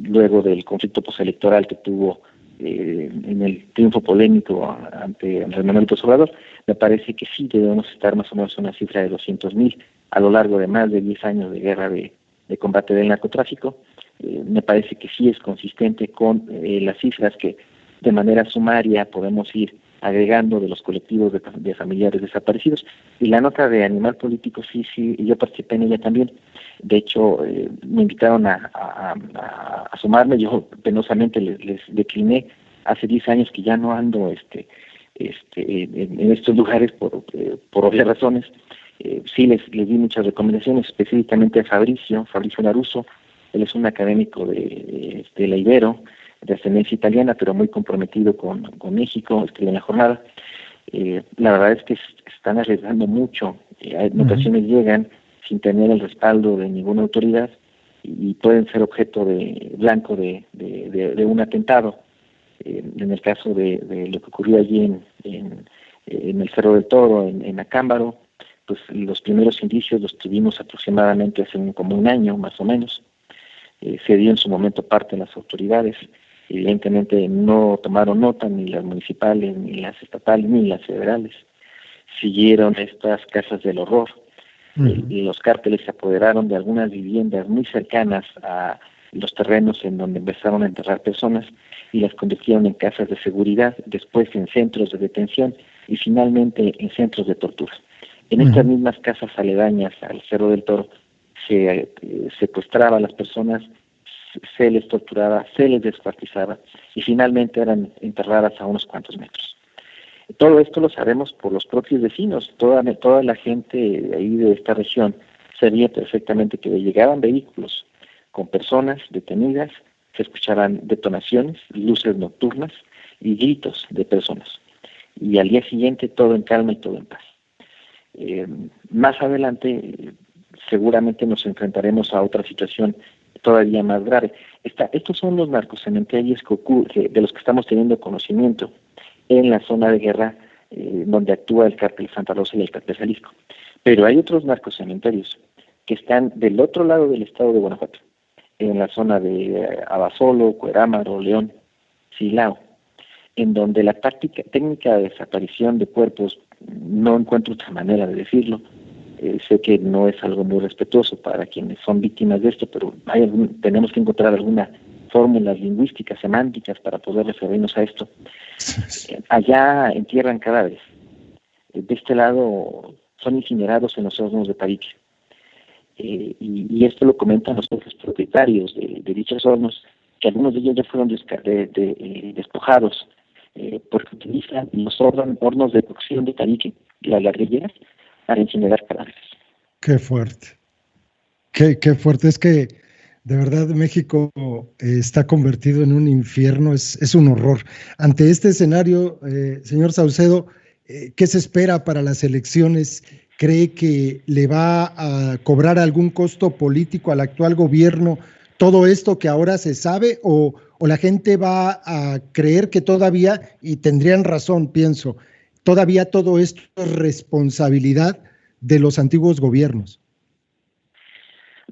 luego del conflicto postelectoral que tuvo en el triunfo polémico ante Andrés Manuel López Obrador. Me parece que sí debemos estar más o menos en una cifra de 200,000 a lo largo de más de 10 años de guerra de combate del narcotráfico. Me parece que sí es consistente con las cifras que de manera sumaria podemos ir agregando de los colectivos de familiares desaparecidos. Y la nota de Animal Político, sí, yo participé en ella también. De hecho, me invitaron a sumarme. Yo penosamente les decliné. Hace 10 años que ya no ando en estos lugares por obvias razones. Sí les di muchas recomendaciones, específicamente a Fabricio Laruso. Él es un académico de la Ibero, de ascendencia italiana, pero muy comprometido con México, escribe en La Jornada. La verdad es que están arriesgando mucho. En ocasiones llegan sin tener el respaldo de ninguna autoridad y pueden ser objeto blanco de un atentado. En el caso de lo que ocurrió allí en el Cerro del Toro, en Acámbaro, pues los primeros indicios los tuvimos aproximadamente hace como un año, más o menos. Se dio en su momento parte de las autoridades. Evidentemente no tomaron nota ni las municipales, ni las estatales, ni las federales. Siguieron estas casas del horror. Y los cárteles se apoderaron de algunas viviendas muy cercanas a los terrenos en donde empezaron a enterrar personas y las convirtieron en casas de seguridad, después en centros de detención y finalmente en centros de tortura. En estas mismas casas aledañas al Cerro del Toro se secuestraba a las personas, se les torturaba, se les descuartizaba y finalmente eran enterradas a unos cuantos metros. Todo esto lo sabemos por los propios vecinos. Toda la gente de ahí de esta región sabía perfectamente que llegaban vehículos con personas detenidas, se escuchaban detonaciones, luces nocturnas y gritos de personas. Y al día siguiente todo en calma y todo en paz. Más adelante seguramente nos enfrentaremos a otra situación todavía más grave. Estos son los narcocementerios de los que estamos teniendo conocimiento en la zona de guerra donde actúa el cártel Santa Rosa y el cártel Jalisco. Pero hay otros narcocementerios que están del otro lado del estado de Guanajuato, en la zona de Abasolo, Cuerámaro, León, Silao, en donde la técnica de desaparición de cuerpos, no encuentro otra manera de decirlo, sé que no es algo muy respetuoso para quienes son víctimas de esto, pero tenemos que encontrar alguna fórmulas lingüísticas, semánticas para poder referirnos a esto. Allá entierran cadáveres. De este lado son incinerados en los hornos de Tabique. Y esto lo comentan los propios propietarios de dichos hornos, que algunos de ellos ya fueron despojados porque utilizan los hornos de cocción de Tabique, las ladrilleras, para incinerar cadáveres. Qué fuerte. Qué fuerte. Es que de verdad México está convertido en un infierno, es un horror. Ante este escenario, señor Saucedo, ¿qué se espera para las elecciones? ¿Cree que le va a cobrar algún costo político al actual gobierno todo esto que ahora se sabe o la gente va a creer que todavía, y tendrían razón, pienso, todavía todo esto es responsabilidad de los antiguos gobiernos?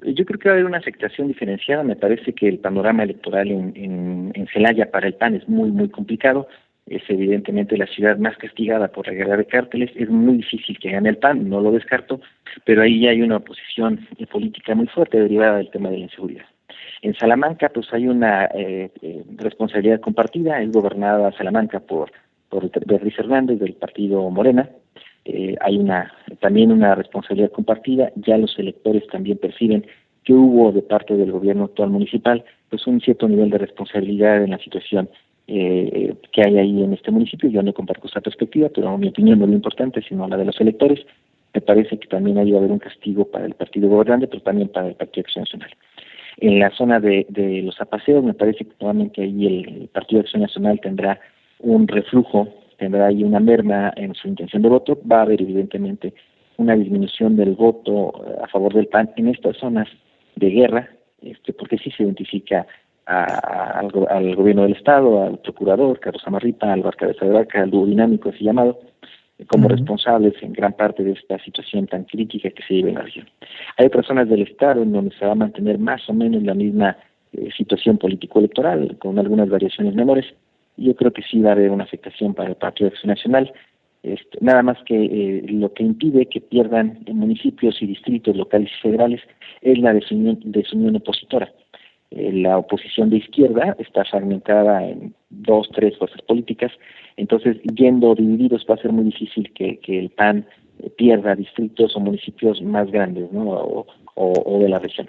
Yo creo que va a haber una afectación diferenciada. Me parece que el panorama electoral en Celaya para el PAN es muy, muy complicado. Es evidentemente la ciudad más castigada por la guerra de cárteles. Es muy difícil que gane el PAN, no lo descarto, pero ahí ya hay una oposición política muy fuerte derivada del tema de la inseguridad. En Salamanca pues hay una responsabilidad compartida. Es gobernada Salamanca por Beatriz Hernández del partido Morena. Hay también una responsabilidad compartida. Ya los electores también perciben que hubo de parte del gobierno actual municipal pues un cierto nivel de responsabilidad en la situación que hay ahí en este municipio. Yo no comparto esa perspectiva, pero mi opinión no es lo importante, sino la de los electores. Me parece que también ha de haber un castigo para el partido gobernante, pero también para el Partido Acción Nacional. En la zona de los Apaseos, me parece que nuevamente ahí el Partido Acción Nacional tendrá un reflujo, tendrá ahí una merma en su intención de voto. Va a haber evidentemente una disminución del voto a favor del PAN en estas zonas de guerra, porque sí se identifica al gobierno del Estado, al procurador Carlos Amarripa, al Cabeza de Vaca, al dúo dinámico así llamado, como responsables en gran parte de esta situación tan crítica que se vive en la región. Hay otras zonas del Estado en donde se va a mantener más o menos la misma situación político-electoral, con algunas variaciones menores. Yo creo que sí va a haber una afectación para el Partido Acción Nacional, nada más que lo que impide que pierdan municipios y distritos locales y federales es la desunión opositora. La oposición de izquierda está fragmentada en 2, 3 fuerzas políticas, entonces yendo divididos va a ser muy difícil que el PAN pierda distritos o municipios más grandes, ¿no? o de la región.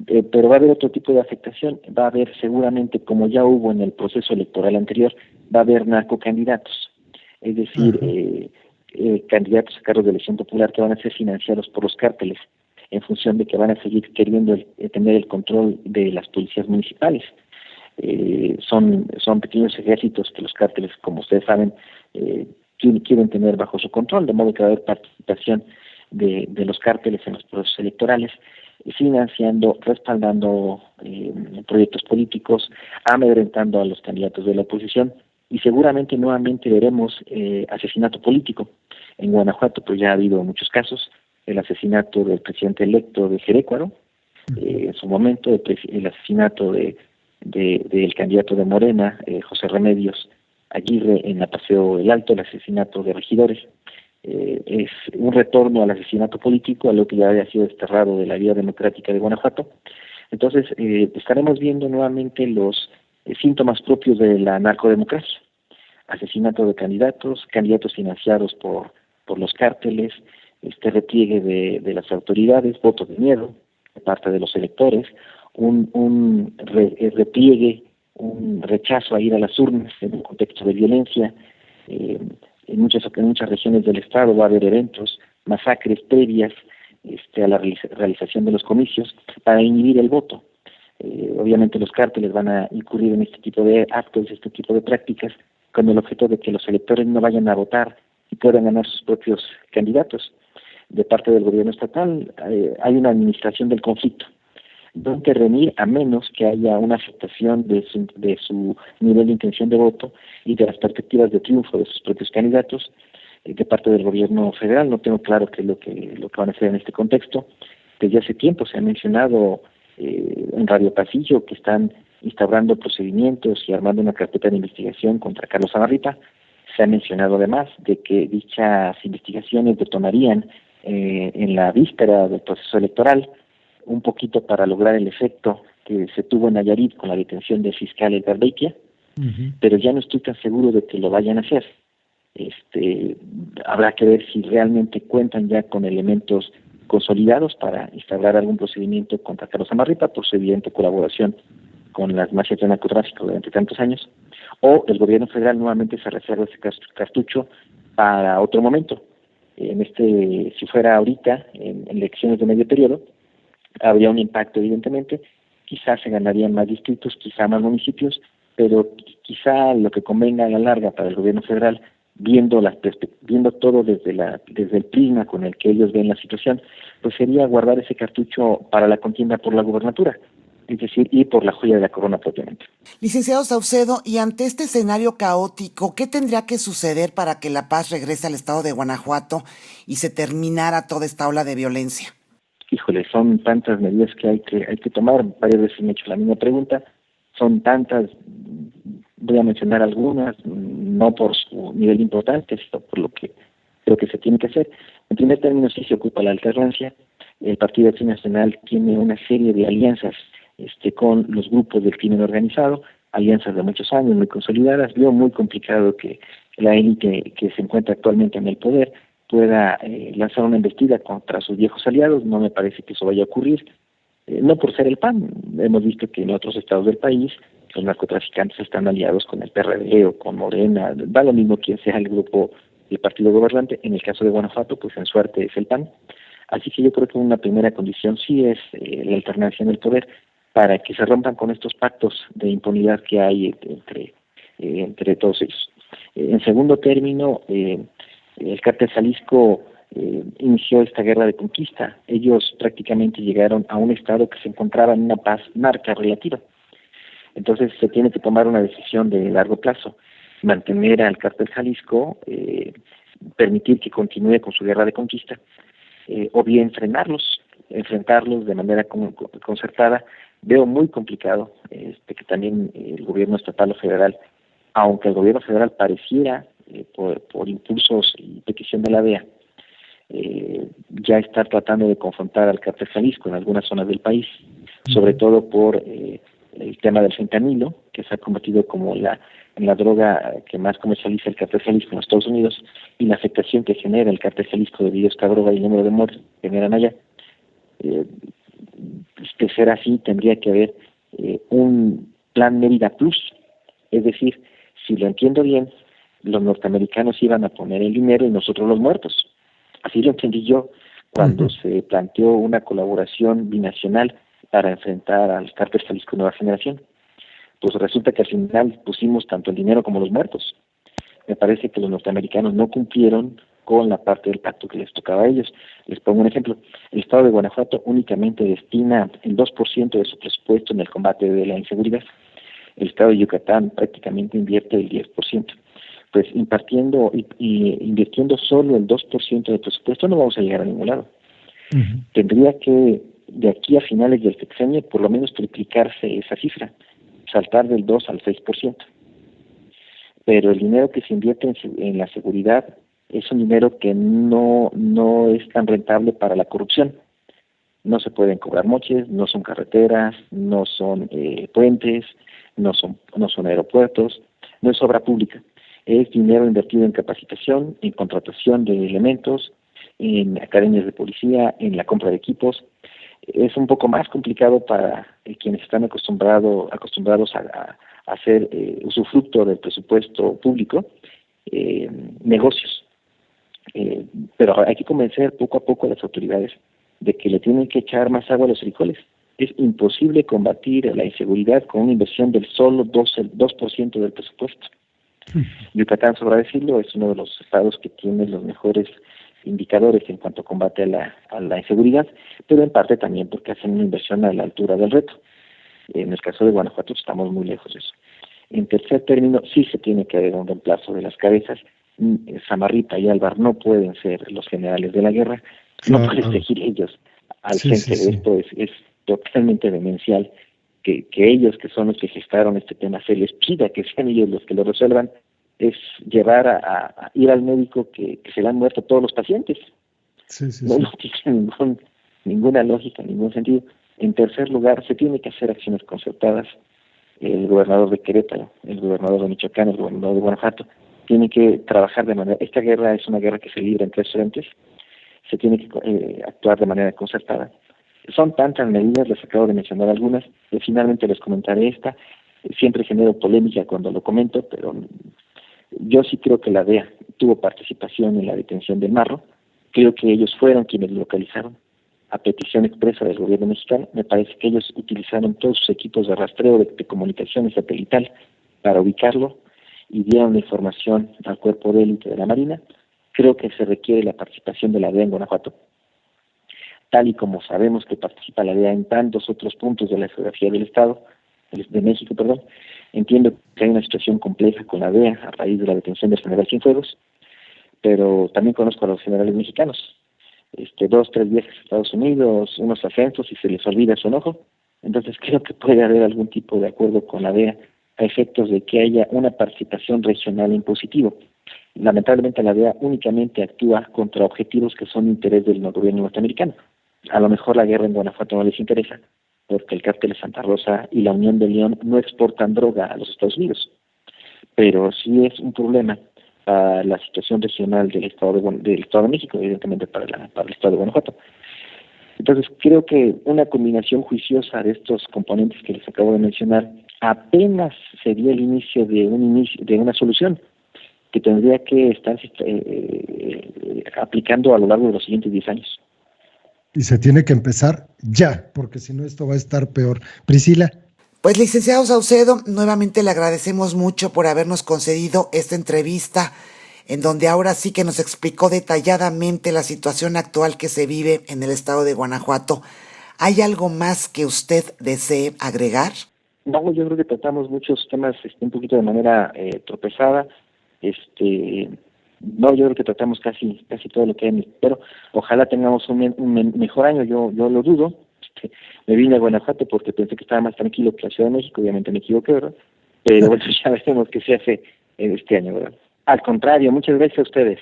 Pero va a haber otro tipo de afectación. Va a haber seguramente, como ya hubo en el proceso electoral anterior, va a haber narcocandidatos, es decir, candidatos a cargos de elección popular que van a ser financiados por los cárteles en función de que van a seguir queriendo tener el control de las policías municipales. Son pequeños ejércitos que los cárteles, como ustedes saben, quieren tener bajo su control, de modo que va a haber participación de los cárteles en los procesos electorales, financiando, respaldando proyectos políticos, amedrentando a los candidatos de la oposición, y seguramente nuevamente veremos asesinato político. En Guanajuato pues ya ha habido muchos casos, el asesinato del presidente electo de Jerécuaro, en su momento, el asesinato del candidato de Morena, José Remedios Aguirre, en la Paseo del Alto, el asesinato de regidores. Es un retorno al asesinato político, a lo que ya había sido desterrado de la vida democrática de Guanajuato. Entonces, estaremos viendo nuevamente los síntomas propios de la narcodemocracia: asesinato de candidatos financiados por los cárteles, repliegue de las autoridades, votos de miedo de parte de los electores, un repliegue, un rechazo a ir a las urnas en un contexto de violencia. En muchas regiones del estado va a haber eventos, masacres previas a la realización de los comicios para inhibir el voto. Obviamente los cárteles van a incurrir en este tipo de actos, este tipo de prácticas, con el objeto de que los electores no vayan a votar y puedan ganar sus propios candidatos. De parte del gobierno estatal hay una administración del conflicto, no intervenir a menos que haya una aceptación de su nivel de intención de voto y de las perspectivas de triunfo de sus propios candidatos. De parte del gobierno federal no tengo claro qué es lo que van a hacer en este contexto. Desde hace tiempo se ha mencionado en Radio Pasillo que están instaurando procedimientos y armando una carpeta de investigación contra Carlos Zamarripa. Se ha mencionado además de que dichas investigaciones detonarían en la víspera del proceso electoral, un poquito para lograr el efecto que se tuvo en Nayarit con la detención del fiscal Edgar Beitia, pero ya no estoy tan seguro de que lo vayan a hacer. Habrá que ver si realmente cuentan ya con elementos consolidados para instaurar algún procedimiento contra Carlos Zamarripa por su evidente colaboración con las mafias de narcotráfico durante tantos años, o el gobierno federal nuevamente se reserva ese cartucho para otro momento. Si fuera ahorita, en elecciones de medio periodo, habría un impacto evidentemente, quizás se ganarían más distritos, quizá más municipios, pero quizá lo que convenga a la larga para el gobierno federal, viendo todo desde el prisma con el que ellos ven la situación, pues sería guardar ese cartucho para la contienda por la gubernatura, es decir, y por la joya de la corona propiamente. Licenciado Saucedo, y ante este escenario caótico, ¿qué tendría que suceder para que la paz regrese al estado de Guanajuato y se terminara toda esta ola de violencia? Híjole, son tantas medidas que hay que tomar. Varias veces me he hecho la misma pregunta. Son tantas, voy a mencionar algunas, no por su nivel de importancia, sino por lo que creo que se tiene que hacer. En primer término, sí se ocupa la alternancia. El Partido Acción Nacional tiene una serie de alianzas con los grupos del crimen organizado, alianzas de muchos años, muy consolidadas. Veo muy complicado que la élite que se encuentra actualmente en el poder pueda lanzar una embestida contra sus viejos aliados. No me parece que eso vaya a ocurrir, no por ser el PAN. Hemos visto que en otros estados del país los narcotraficantes están aliados con el PRD o con Morena, da lo mismo quien sea el grupo del partido gobernante. En el caso de Guanajuato, pues en suerte es el PAN. Así que yo creo que una primera condición sí es la alternancia en el poder, para que se rompan con estos pactos de impunidad que hay entre todos ellos. En segundo término, el cártel Jalisco inició esta guerra de conquista. Ellos prácticamente llegaron a un estado que se encontraba en una paz narca relativa. Entonces se tiene que tomar una decisión de largo plazo: mantener al cártel Jalisco, permitir que continúe con su guerra de conquista, o bien enfrentarlos de manera concertada. Veo muy complicado que también el gobierno estatal o federal, aunque el gobierno federal pareciera, por impulsos y petición de la DEA, ya estar tratando de confrontar al cártel Jalisco en algunas zonas del país, sobre todo por el tema del fentanilo, que se ha convertido como la droga que más comercializa el cártel Jalisco en los Estados Unidos, y la afectación que genera el cártel Jalisco debido a esta droga y el número de muertes que generan allá. De ser así, tendría que haber un plan Mérida Plus, es decir, si lo entiendo bien, los norteamericanos iban a poner el dinero y nosotros los muertos. Así lo entendí yo cuando se planteó una colaboración binacional para enfrentar al cártel Jalisco Nueva Generación. Pues resulta que al final pusimos tanto el dinero como los muertos. Me parece que los norteamericanos no cumplieron con la parte del pacto que les tocaba a ellos. Les pongo un ejemplo: el estado de Guanajuato únicamente destina el 2% de su presupuesto en el combate de la inseguridad. el estado de Yucatán prácticamente invierte el 10%. Pues impartiendo y invirtiendo solo el 2% del presupuesto no vamos a llegar a ningún lado. Uh-huh. Tendría que, de aquí a finales del sexenio, por lo menos triplicarse esa cifra, saltar del 2 al 6%. Pero el dinero que se invierte en la seguridad es un dinero que no es tan rentable para la corrupción. No se pueden cobrar moches, no son carreteras, no son puentes, no son aeropuertos, no es obra pública. Es dinero invertido en capacitación, en contratación de elementos, en academias de policía, en la compra de equipos. Es un poco más complicado para quienes están acostumbrados a hacer usufructo del presupuesto público, negocios. Pero hay que convencer poco a poco a las autoridades de que le tienen que echar más agua a los frijoles. Es imposible combatir la inseguridad con una inversión del solo 2% del presupuesto. Yucatán, sobra decirlo, es uno de los estados que tiene los mejores indicadores en cuanto a combate a la inseguridad, pero en parte también porque hacen una inversión a la altura del reto. En el caso de Guanajuato estamos muy lejos de eso. En tercer término, sí se tiene que haber un reemplazo de las cabezas. Samarripa y Álvar no pueden ser los generales de la guerra, no pueden elegir ellos al frente de esto. Es totalmente demencial que ellos, que son los que gestaron este tema, se les pida que sean ellos los que lo resuelvan. Es llevar a ir al médico que se le han muerto todos los pacientes. No tiene ninguna lógica, ningún sentido. En tercer lugar, se tiene que hacer acciones concertadas. El gobernador de Querétaro, el gobernador de Michoacán, el gobernador de Guanajuato, tienen que trabajar de manera... Esta guerra es una guerra que se libra en tres frentes. Se tiene que actuar de manera concertada. Son tantas medidas, les acabo de mencionar algunas, finalmente les comentaré esta. Siempre genero polémica cuando lo comento, pero yo sí creo que la DEA tuvo participación en la detención del Marro. Creo que ellos fueron quienes lo localizaron a petición expresa del gobierno mexicano. Me parece que ellos utilizaron todos sus equipos de rastreo de comunicaciones satelital para ubicarlo y dieron la información al cuerpo de élite de la Marina. Creo que se requiere la participación de la DEA en Guanajuato, tal y como sabemos que participa la DEA en tantos otros puntos de la geografía del Estado, de México, perdón. Entiendo que hay una situación compleja con la DEA a raíz de la detención del general Cienfuegos, pero también conozco a los generales mexicanos. 2-3 viajes a Estados Unidos, unos ascensos y se les olvida su enojo. Entonces creo que puede haber algún tipo de acuerdo con la DEA a efectos de que haya una participación regional en positivo. Lamentablemente la DEA únicamente actúa contra objetivos que son de interés del gobierno norteamericano. A lo mejor la guerra en Guanajuato no les interesa, porque el cártel de Santa Rosa y la Unión de León no exportan droga a los Estados Unidos. Pero sí es un problema para la situación regional del Estado de México, evidentemente para el Estado de Guanajuato. Entonces creo que una combinación juiciosa de estos componentes que les acabo de mencionar apenas sería el inicio de una solución que tendría que estar aplicando a lo largo de los siguientes 10 años. Y se tiene que empezar ya, porque si no esto va a estar peor. Priscila. Pues licenciado Saucedo, nuevamente le agradecemos mucho por habernos concedido esta entrevista, en donde ahora sí que nos explicó detalladamente la situación actual que se vive en el estado de Guanajuato. ¿Hay algo más que usted desee agregar? No, yo creo que tratamos muchos temas un poquito de manera tropezada. No, yo creo que tratamos casi todo lo que hay, pero ojalá tengamos un mejor año. Yo lo dudo. Me vine a Guanajuato porque pensé que estaba más tranquilo que la Ciudad de México, obviamente me equivoqué, ¿verdad? Pero bueno, ya veremos qué se hace este año, ¿verdad? Al contrario, muchas gracias a ustedes.